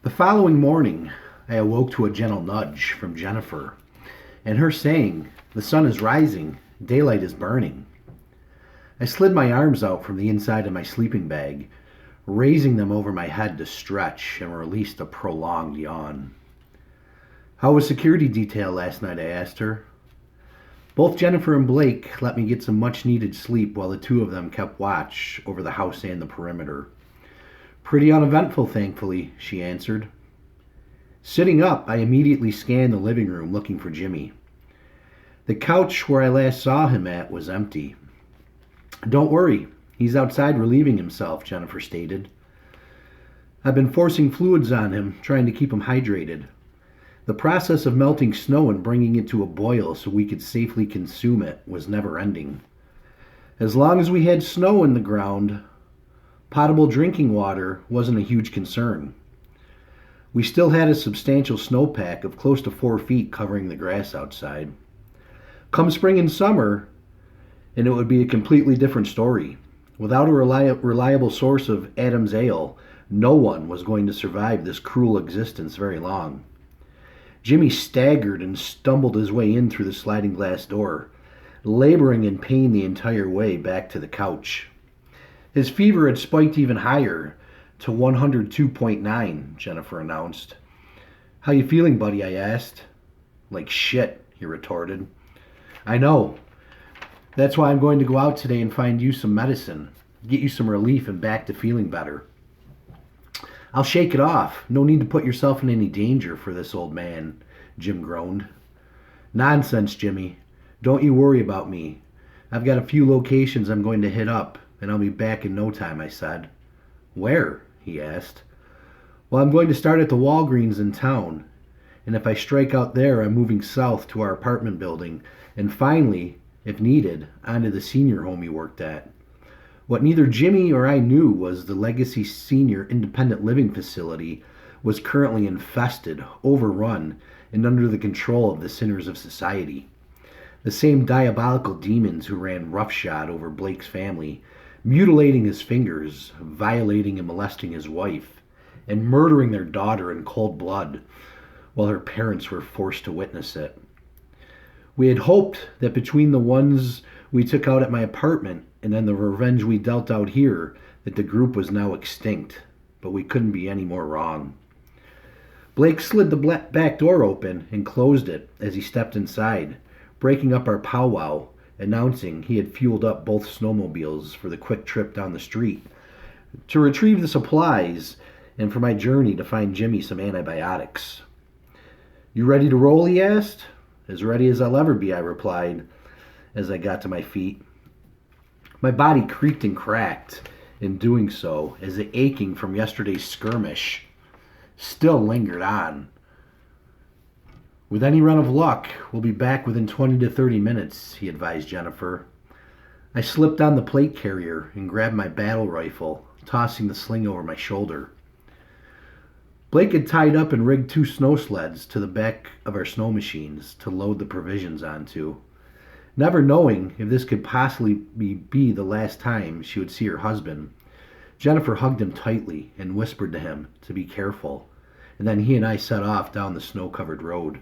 The following morning, I awoke to a gentle nudge from Jennifer, and her saying, "The sun is rising, daylight is burning." I slid my arms out from the inside of my sleeping bag, raising them over my head to stretch, and released a prolonged yawn. "How was security detail last night?" I asked her. Both Jennifer and Blake let me get some much needed sleep while the two of them kept watch over the house and the perimeter. "Pretty uneventful, thankfully," she answered. Sitting up, I immediately scanned the living room looking for Jimmy. The couch where I last saw him at was empty. "Don't worry, he's outside relieving himself," Jennifer stated. "I've been forcing fluids on him, trying to keep him hydrated. The process of melting snow and bringing it to a boil so we could safely consume it was never ending. As long as we had snow in the ground, potable drinking water wasn't a huge concern. We still had a substantial snowpack of close to 4 feet covering the grass outside. Come spring and summer, and it would be a completely different story. Without a reliable source of Adam's ale, no one was going to survive this cruel existence very long." Jimmy staggered and stumbled his way in through the sliding glass door, laboring in pain the entire way back to the couch. His fever had spiked even higher, to 102.9, Jennifer announced. "How you feeling, buddy?" I asked. "Like shit," he retorted. "I know. That's why I'm going to go out today and find you some medicine, get you some relief and back to feeling better." "I'll shake it off. No need to put yourself in any danger for this old man," Jim groaned. "Nonsense, Jimmy. Don't you worry about me. I've got a few locations I'm going to hit up, and I'll be back in no time," I said. "Where?" he asked. "Well, I'm going to start at the Walgreens in town, and if I strike out there, I'm moving south to our apartment building, and finally, if needed, onto the senior home he worked at." What neither Jimmy or I knew was the Legacy Senior Independent Living Facility was currently infested, overrun, and under the control of the sinners of society. The same diabolical demons who ran roughshod over Blake's family, mutilating his fingers, violating and molesting his wife, and murdering their daughter in cold blood while her parents were forced to witness it. We had hoped that between the ones we took out at my apartment and then the revenge we dealt out here, that the group was now extinct, but we couldn't be any more wrong. Blake slid the back door open and closed it as he stepped inside, breaking up our powwow, announcing he had fueled up both snowmobiles for the quick trip down the street to retrieve the supplies and for my journey to find Jimmy some antibiotics. "You ready to roll?" he asked. "As ready as I'll ever be," I replied as I got to my feet. My body creaked and cracked in doing so as the aching from yesterday's skirmish still lingered on. "With any run of luck, we'll be back within 20 to 30 minutes, he advised Jennifer. I slipped on the plate carrier and grabbed my battle rifle, tossing the sling over my shoulder. Blake had tied up and rigged 2 snow sleds to the back of our snow machines to load the provisions onto. Never knowing if this could possibly be the last time she would see her husband, Jennifer hugged him tightly and whispered to him to be careful, and then he and I set off down the snow-covered road.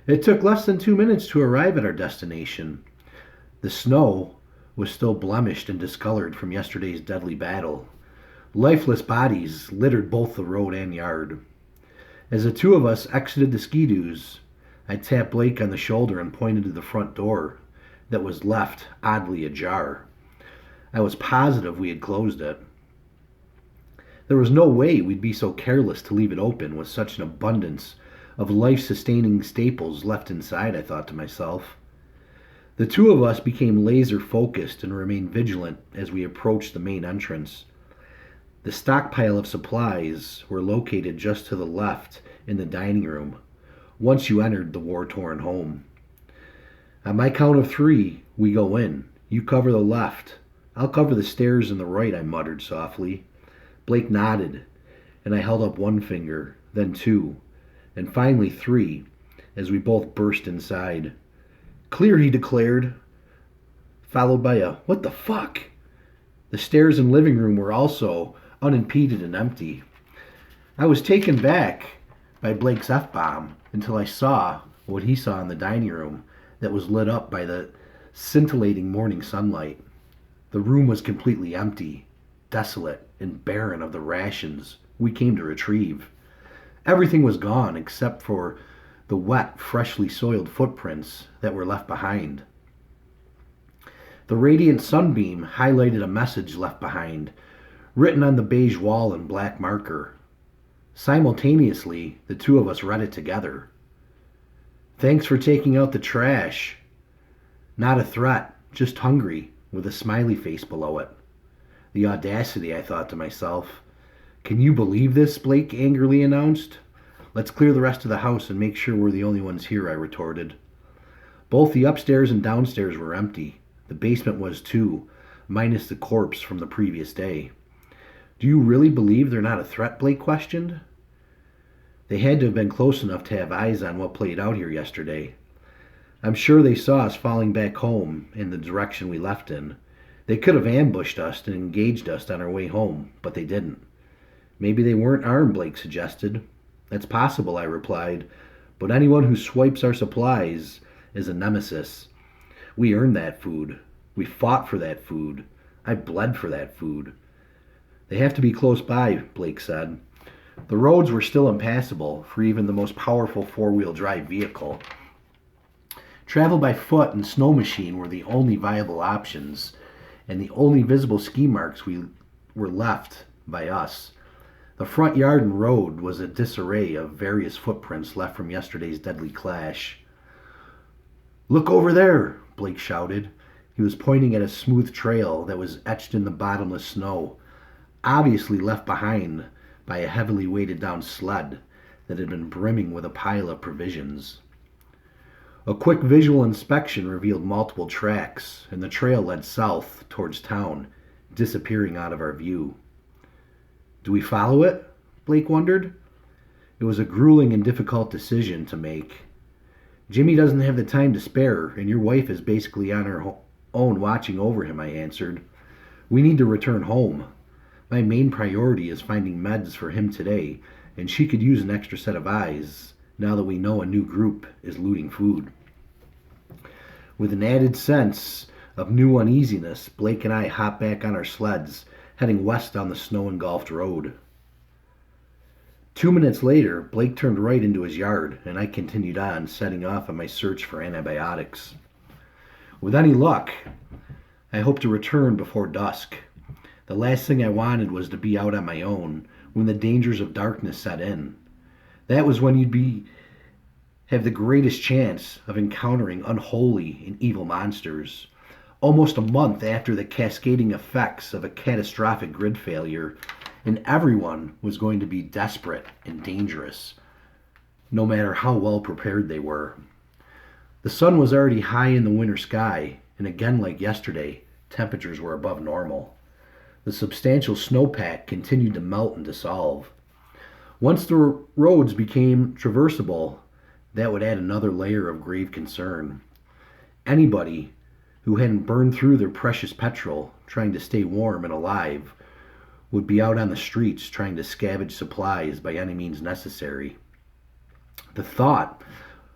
It took less than 2 minutes to arrive at our destination. The snow was still blemished and discolored from yesterday's deadly battle. Lifeless bodies littered both the road and yard. As the two of us exited the ski-doos, I tapped Blake on the shoulder and pointed to the front door that was left oddly ajar. I was positive we had closed it. There was no way we'd be so careless to leave it open with such an abundance of life-sustaining staples left inside, I thought to myself. The two of us became laser-focused and remained vigilant as we approached the main entrance. The stockpile of supplies were located just to the left in the dining room, once you entered the war-torn home. "On my count of 3, we go in. You cover the left. I'll cover the stairs on the right," I muttered softly. Blake nodded, and I held up 1 finger, then 2, and finally 3, as we both burst inside. "Clear," he declared, followed by a "What the fuck?" The stairs and living room were also unimpeded and empty. I was taken back by Blake's F-bomb until I saw what he saw in the dining room that was lit up by the scintillating morning sunlight. The room was completely empty, desolate, and barren of the rations we came to retrieve. Everything was gone except for the wet, freshly soiled footprints that were left behind. The radiant sunbeam highlighted a message left behind, written on the beige wall in black marker. Simultaneously, the two of us read it together. "Thanks for taking out the trash. Not a threat, just hungry," with a smiley face below it. The audacity, I thought to myself. "Can you believe this?" Blake angrily announced. "Let's clear the rest of the house and make sure we're the only ones here," I retorted. Both the upstairs and downstairs were empty. The basement was too, minus the corpse from the previous day. "Do you really believe they're not a threat?" Blake questioned. "They had to have been close enough to have eyes on what played out here yesterday. I'm sure they saw us falling back home in the direction we left in. They could have ambushed us and engaged us on our way home, but they didn't." "Maybe they weren't armed," Blake suggested. "That's possible," I replied, "but anyone who swipes our supplies is a nemesis. We earned that food. We fought for that food. I bled for that food." "They have to be close by," Blake said. The roads were still impassable for even the most powerful four-wheel drive vehicle. Travel by foot and snow machine were the only viable options, and the only visible ski marks were left by us. The front yard and road was a disarray of various footprints left from yesterday's deadly clash. "Look over there!" Blake shouted. He was pointing at a smooth trail that was etched in the bottomless snow, obviously left behind by a heavily weighted down sled that had been brimming with a pile of provisions. A quick visual inspection revealed multiple tracks, and the trail led south towards town, disappearing out of our view. "Do we follow it?" Blake wondered. It was a grueling and difficult decision to make. "Jimmy doesn't have the time to spare, and your wife is basically on her own watching over him," I answered. "We need to return home. My main priority is finding meds for him today, and she could use an extra set of eyes now that we know a new group is looting food." With an added sense of new uneasiness, Blake and I hopped back on our sleds, heading west down the snow-engulfed road. 2 minutes later, Blake turned right into his yard, and I continued on, setting off on my search for antibiotics. With any luck, I hoped to return before dusk. The last thing I wanted was to be out on my own when the dangers of darkness set in. That was when you'd have the greatest chance of encountering unholy and evil monsters. Almost a month after the cascading effects of a catastrophic grid failure, and everyone was going to be desperate and dangerous, no matter how well prepared they were. The sun was already high in the winter sky, and again like yesterday, temperatures were above normal. The substantial snowpack continued to melt and dissolve. Once the roads became traversable, that would add another layer of grave concern. Anybody who hadn't burned through their precious petrol trying to stay warm and alive would be out on the streets trying to scavenge supplies by any means necessary. The thought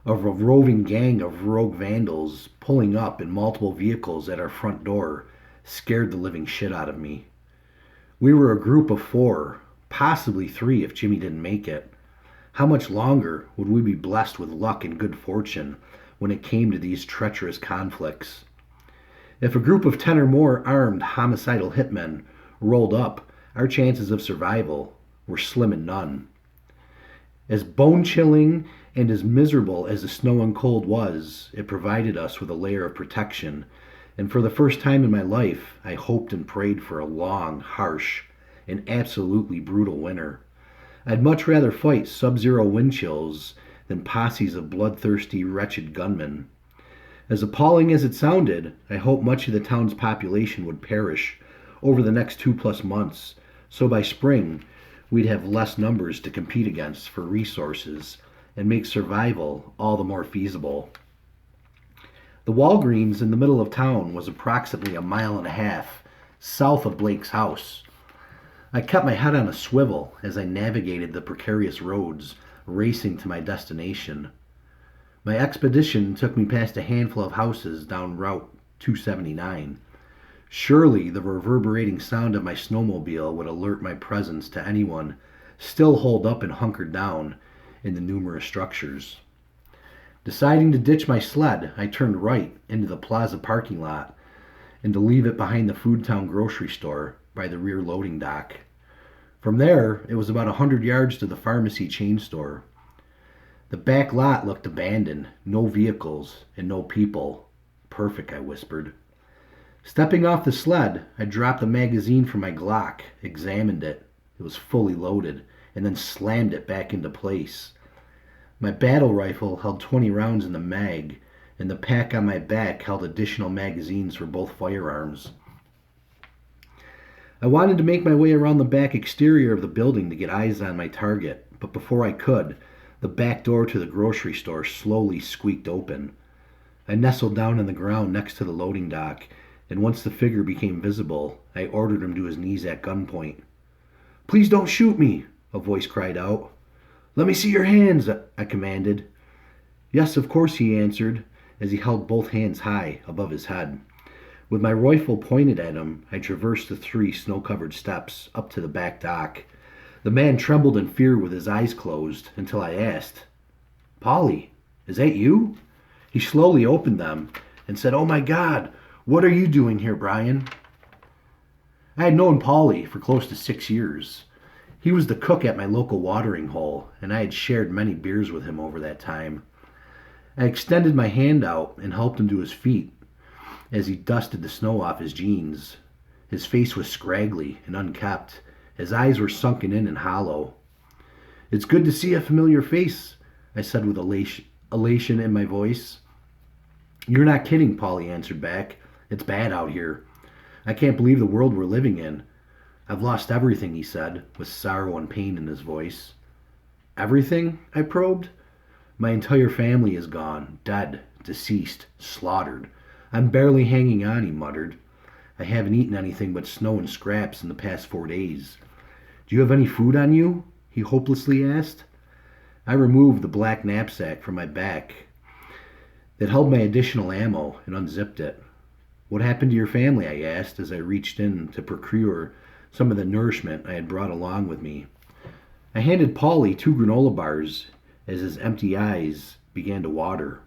of a roving gang of rogue vandals pulling up in multiple vehicles at our front door scared the living shit out of me. We were a group of 4, possibly 3 if Jimmy didn't make it. How much longer would we be blessed with luck and good fortune when it came to these treacherous conflicts? If a group of 10 or more armed homicidal hitmen rolled up, our chances of survival were slim and none. As bone-chilling and as miserable as the snow and cold was, it provided us with a layer of protection, and for the first time in my life, I hoped and prayed for a long, harsh, and absolutely brutal winter. I'd much rather fight sub-zero wind chills than posses of bloodthirsty, wretched gunmen. As appalling as it sounded, I hoped much of the town's population would perish over the next 2+ months, so by spring, we'd have less numbers to compete against for resources and make survival all the more feasible. The Walgreens in the middle of town was approximately 1.5 miles south of Blake's house. I kept my head on a swivel as I navigated the precarious roads, racing to my destination. My expedition took me past a handful of houses down Route 279. Surely the reverberating sound of my snowmobile would alert my presence to anyone still holed up and hunkered down in the numerous structures. Deciding to ditch my sled, I turned right into the plaza parking lot and to leave it behind the Foodtown grocery store by the rear loading dock. From there, it was about 100 yards to the pharmacy chain store. The back lot looked abandoned, no vehicles and no people. Perfect, I whispered. Stepping off the sled, I dropped the magazine from my Glock, examined it. It was fully loaded, and then slammed it back into place. My battle rifle held 20 rounds in the mag, and the pack on my back held additional magazines for both firearms. I wanted to make my way around the back exterior of the building to get eyes on my target, but before I could, the back door to the grocery store slowly squeaked open. I nestled down on the ground next to the loading dock, and once the figure became visible, I ordered him to his knees at gunpoint. "Please don't shoot me," a voice cried out. "Let me see your hands," I commanded. "Yes, of course," he answered, as he held both hands high above his head. With my rifle pointed at him, I traversed the 3 snow-covered steps up to the back dock. The man trembled in fear with his eyes closed until I asked, "Polly, is that you?" He slowly opened them and said, "Oh my God, what are you doing here, Brian?" I had known Polly for close to 6 years. He was the cook at my local watering hole, and I had shared many beers with him over that time. I extended my hand out and helped him to his feet as he dusted the snow off his jeans. His face was scraggly and unkempt. His eyes were sunken in and hollow. "It's good to see a familiar face," I said with elation in my voice. "You're not kidding," Polly answered back. "It's bad out here. I can't believe the world we're living in. I've lost everything," he said, with sorrow and pain in his voice. "Everything?" I probed. "My entire family is gone, dead, deceased, slaughtered. I'm barely hanging on," he muttered. "I haven't eaten anything but snow and scraps in the past 4 days. Do you have any food on you?" he hopelessly asked. I removed the black knapsack from my back that held my additional ammo and unzipped it. "What happened to your family?" I asked as I reached in to procure some of the nourishment I had brought along with me. I handed Paulie 2 granola bars as his empty eyes began to water.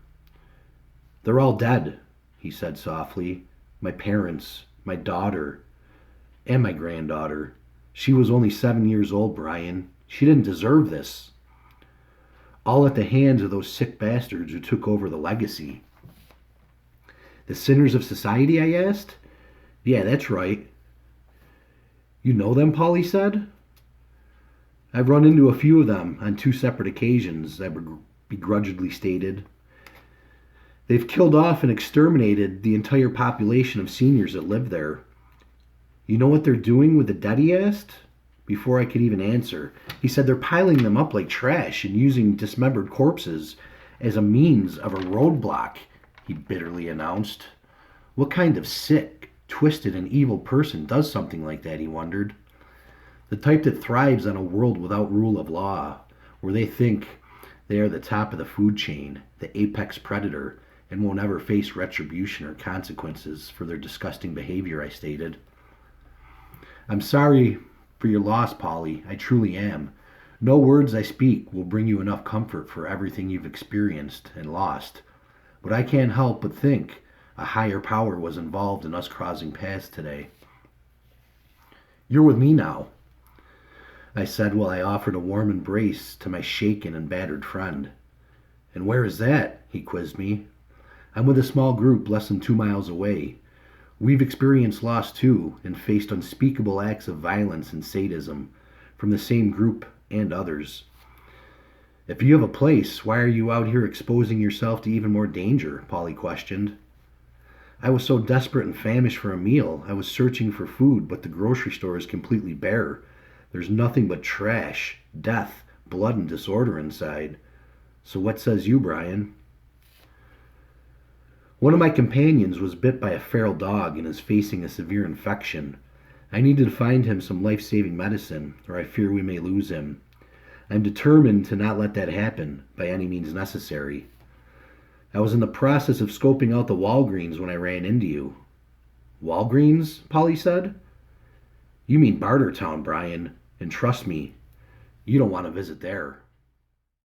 "They're all dead," he said softly. "My parents, my daughter, and my granddaughter. She was only 7 years old, Brian. She didn't deserve this. All at the hands of those sick bastards who took over the legacy." "The sinners of society?" I asked. "Yeah, that's right." "You know them?" Polly said. "I've run into a few of them on 2 separate occasions," I begrudgingly stated. "They've killed off and exterminated the entire population of seniors that live there." "You know what they're doing with the dead?" he asked. Before I could even answer, he said they're piling them up like trash and using dismembered corpses as a means of a roadblock, he bitterly announced. What kind of sick, twisted, and evil person does something like that, he wondered. The type that thrives on a world without rule of law, where they think they are the top of the food chain, the apex predator, and won't ever face retribution or consequences for their disgusting behavior, I stated. "I'm sorry for your loss, Polly. I truly am. No words I speak will bring you enough comfort for everything you've experienced and lost. But I can't help but think a higher power was involved in us crossing paths today." "You're with me now," I said while I offered a warm embrace to my shaken and battered friend. "And where is that?" he quizzed me. "I'm with a small group less than 2 miles away. We've experienced loss too and faced unspeakable acts of violence and sadism from the same group and others." "If you have a place, why are you out here exposing yourself to even more danger?" Polly questioned. "I was so desperate and famished for a meal. I was searching for food, but the grocery store is completely bare. There's nothing but trash, death, blood, and disorder inside. So what says you, Brian?" "One of my companions was bit by a feral dog and is facing a severe infection. I need to find him some life-saving medicine, or I fear we may lose him. I'm determined to not let that happen by any means necessary. I was in the process of scoping out the Walgreens when I ran into you." "Walgreens?" Polly said. "You mean Bartertown, Brian, and trust me, you don't want to visit there."